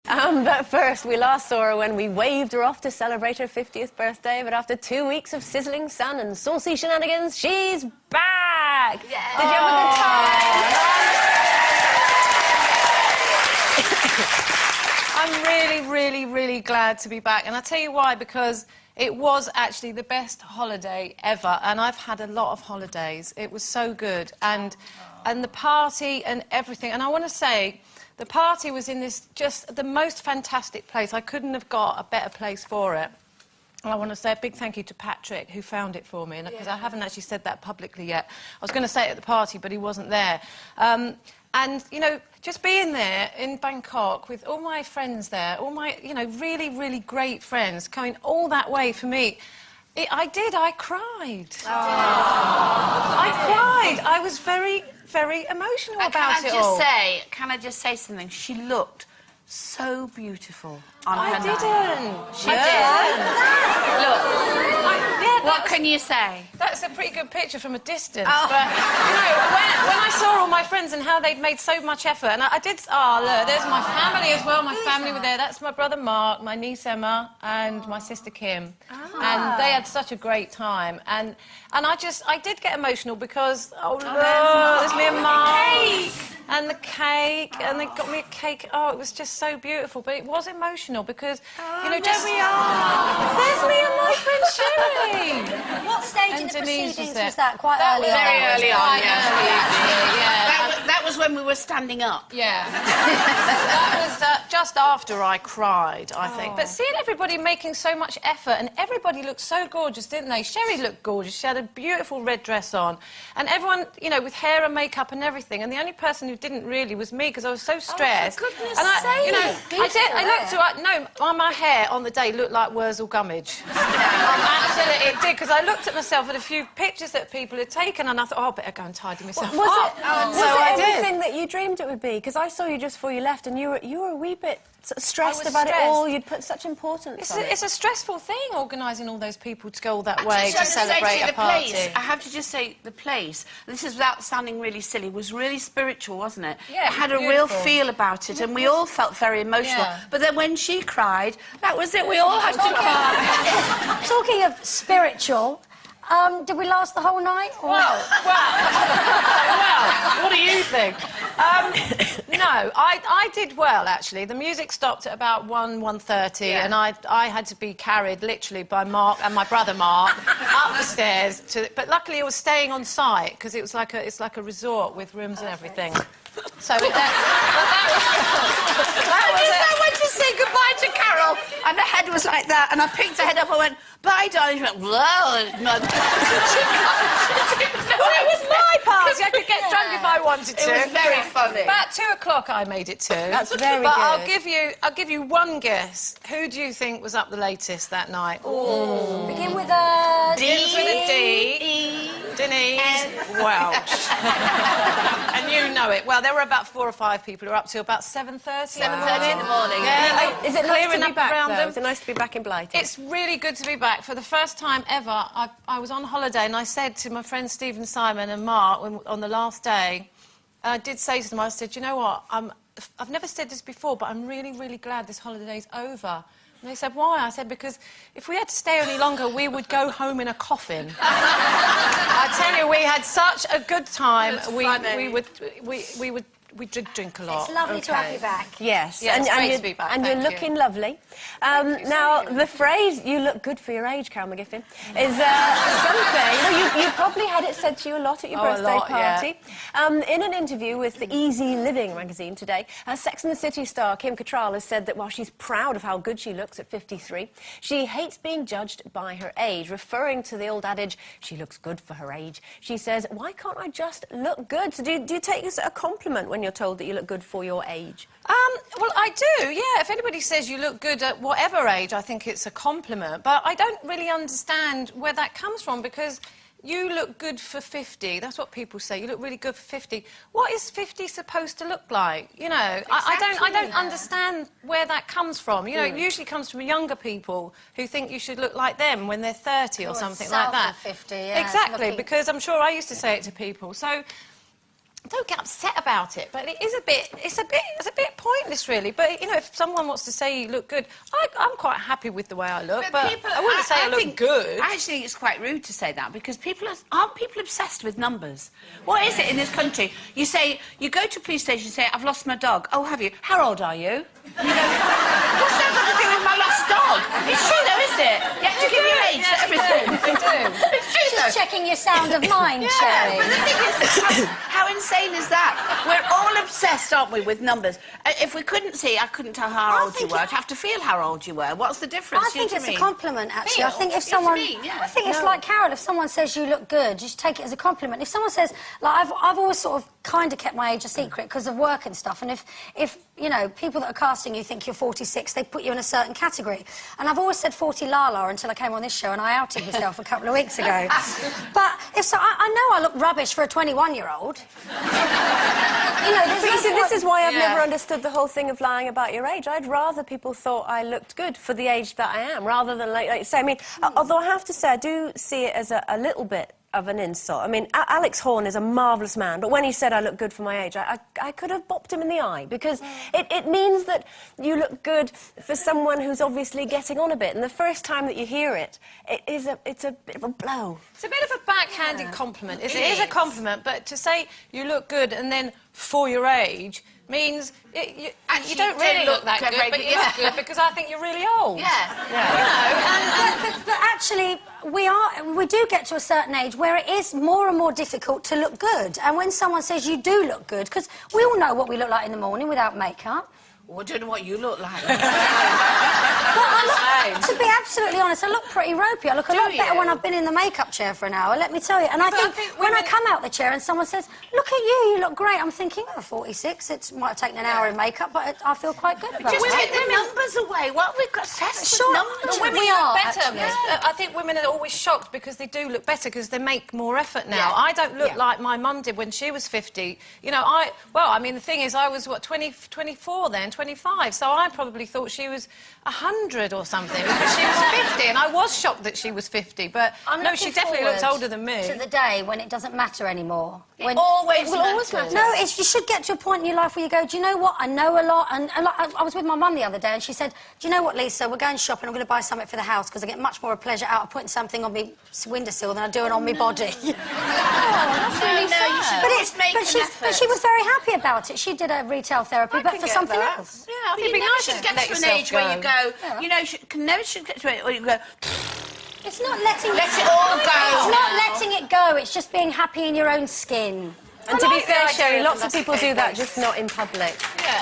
But first, we last saw her when we waved her off to celebrate her 50th birthday, but after 2 weeks of sizzling sun and saucy shenanigans, she's back! Yeah. Did you have a good time? I'm really glad to be back, and I'll tell you why, because it was actually the best holiday ever, and I've had a lot of holidays. It was so good, and the party and everything, and I want to say, the party was in this just the most fantastic place. I couldn't have got a better place for it. And I want to say a big thank you to Patrick, who found it for me, because I haven't actually said that publicly yet. I was going to say it at the party, but he wasn't there. And, you know, just being there in Bangkok with all my friends there, all my, you know, really great friends coming all that way for me, I cried. Oh. I cried. I was very emotional about it all. Can I just say something? She looked so beautiful on her night. She did. Look, what can you say? That's a pretty good picture from a distance. Oh. But, you know, when I saw all my friends and how they'd made so much effort, and I did... Oh, look, there's my family as well. My family were there. That's my brother Mark, my niece Emma, and my sister Kim. Oh. And they had such a great time. And I did get emotional because, there's me and Mark. And the cake, and they got me a cake. Oh, it was just so beautiful, but it was emotional because, you know, just... There we are. There's me and my friend Sherry. What stage in the proceedings was that? Quite early on? Very early on, yeah. That was when we were standing up. Yeah. That was just after I cried, I think. But seeing everybody making so much effort, and everybody looked so gorgeous, didn't they? Sherry looked gorgeous. She had a beautiful red dress on. And everyone, you know, with hair and makeup and everything. And the only person who didn't really was me, because I was so stressed. Oh, for goodness and sake. You know, I looked my hair on the day looked like Wurzel Gummidge. Absolutely, it did, because I looked at myself at a few pictures that people had taken, and I thought, oh, I better go and tidy myself up. Was it everything that you dreamed it would be? Because I saw you just before you left, and you were a wee bit stressed about it all. You'd put such importance on it. It's a stressful thing, organising all those people to go all that way to celebrate a party. I have to just say, the place, this is without sounding really silly, was really spiritual, wasn't it? Yeah, it had a real feel about it, and we all felt very emotional. Yeah. But then when she cried, that was it, we all had to cry. Talking of spiritual, did we last the whole night? Or... Well, what do you think? No, I did well, actually. The music stopped at about 1:30, and I had to be carried, literally, by Mark and my brother Mark up the stairs. But luckily, I was staying on site, because it's like a resort with rooms and everything. So that was it. I went to say goodbye to Carol, and her head was like that, and I picked her head up and went, bye, darling. She went, well, it was my party. I could get drunk if I wanted to. It was very funny. About 2 o'clock, I made it to. That's very good. But I'll give you one guess. Who do you think was up the latest that night? Ooh. Begin with a D. Begins with a D. Denise Welch. And you know it. Well, there were about 4 or 5 people who were up till about 7:30. 7:30 in the morning. Yeah. Is it nice to be back, around them? Is it nice to be back in Blighty? It's really good to be back. For the first time ever, I was on holiday, and I said to my friends Stephen, Simon and Mark on the last day, I did say to them, I said, you know what, I've never said this before, but I'm really glad this holiday's over. And they said, why? I said, because if we had to stay any longer, we would go home in a coffin. I tell you, we had such a good time. We did drink a lot. It's lovely to have you back. Yes, it's great to be back. And you're looking lovely. Now, the phrase, you look good for your age, Carol McGiffin, is something... You probably had it said to you a lot at your birthday party. Yeah. In an interview with the Easy Living magazine today, Sex and the City star Kim Cattrall has said that while she's proud of how good she looks at 53, she hates being judged by her age, referring to the old adage, she looks good for her age. She says, why can't I just look good? So do you take this as a compliment when you're told that you look good for your age? Well, I do, yeah. If anybody says you look good at whatever age, I think it's a compliment. But I don't really understand where that comes from, because you look good for 50. That's what people say. You look really good for 50. What is 50 supposed to look like? You know, exactly, I don't understand where that comes from. You know, it usually comes from younger people who think you should look like them when they're 30 or something like that. 50, yeah, exactly, because I'm sure I used to say it to people. So don't get upset about it, but it's a bit pointless, really. But you know, if someone wants to say you look good, I'm quite happy with the way I look. But I wouldn't say I look good. I actually think it's quite rude to say that because aren't people obsessed with numbers? What is it in this country? You go to a police station and say, I've lost my dog. Oh, have you? How old are you? And you go, what's that got to do with my lost dog? It's true though, isn't it? You have to give your age for everything. They do. It's true though. Just checking your sound of mind, Sherry. But the thing is, how insane is that? We're all obsessed, aren't we, with numbers? If we couldn't see, I couldn't tell how old you were. I'd have to feel how old you were. What's the difference? I think it's a compliment, actually. Feel? I think if Yes, you someone... mean, yeah. I think it's like Carol, if someone says you look good, just take it as a compliment. If someone says... Like, I've always sort of kind of kept my age a secret because of work and stuff, and if you know, people that are casting you think you're 46, they put you in a certain category. And I've always said 40 Lala until I came on this show and I outed myself a couple of weeks ago. But if so, I know I look rubbish for a 21-year-old. You know, this is why I've never understood the whole thing of lying about your age. I'd rather people thought I looked good for the age that I am, rather than like you say. I mean, although I have to say, I do see it as a little bit of an insult. I mean, Alex Horne is a marvellous man, but when he said I look good for my age, I could have bopped him in the eye, because it means that you look good for someone who's obviously getting on a bit, and the first time that you hear it, it's a bit of a blow. It's a bit of a backhanded compliment. It is a compliment, but to say you look good and then for your age means you don't really look that good, but you look good because I think you're really old. Yeah. You know, but actually, we do get to a certain age where it is more and more difficult to look good. And when someone says you do look good, because we all know what we look like in the morning without makeup. Well, I don't know what you look like. To be absolutely honest, I look pretty ropey. I look a lot better when I've been in the makeup chair for an hour, let me tell you. And I think when I come out the chair and someone says, look at you, you look great, I'm thinking, oh, 46, it might have taken an hour in makeup, but I feel quite good about it. Just take the numbers away. What we've got obsessed with numbers. Women we look are, better. actually. I think women are always shocked because they do look better because they make more effort now. Yeah. I don't look like my mum did when she was 50. You know, I mean, the thing is, I was, what, 24 then, 25, so I probably thought she was 100 or something because she was 50, and I was shocked that she was 50, but no, she definitely looks older than me. To the day when it doesn't matter anymore. It always matter. No, you should get to a point in your life where you go, do you know what, I know a lot, and I was with my mum the other day and she said, do you know what, Lisa, we're going shopping, I'm going to buy something for the house because I get much more pleasure out of putting something on my windowsill than I do it on my body. That's really sad. But she was very happy about it. She did a retail therapy, but for something else. Yeah, I think you should get to an age where you go, you know, never should get to it where you go... It's not letting Let it all go. It's not letting it go, it's just being happy in your own skin. And to be fair, Sherry, lots of people do that, just not in public. Yeah.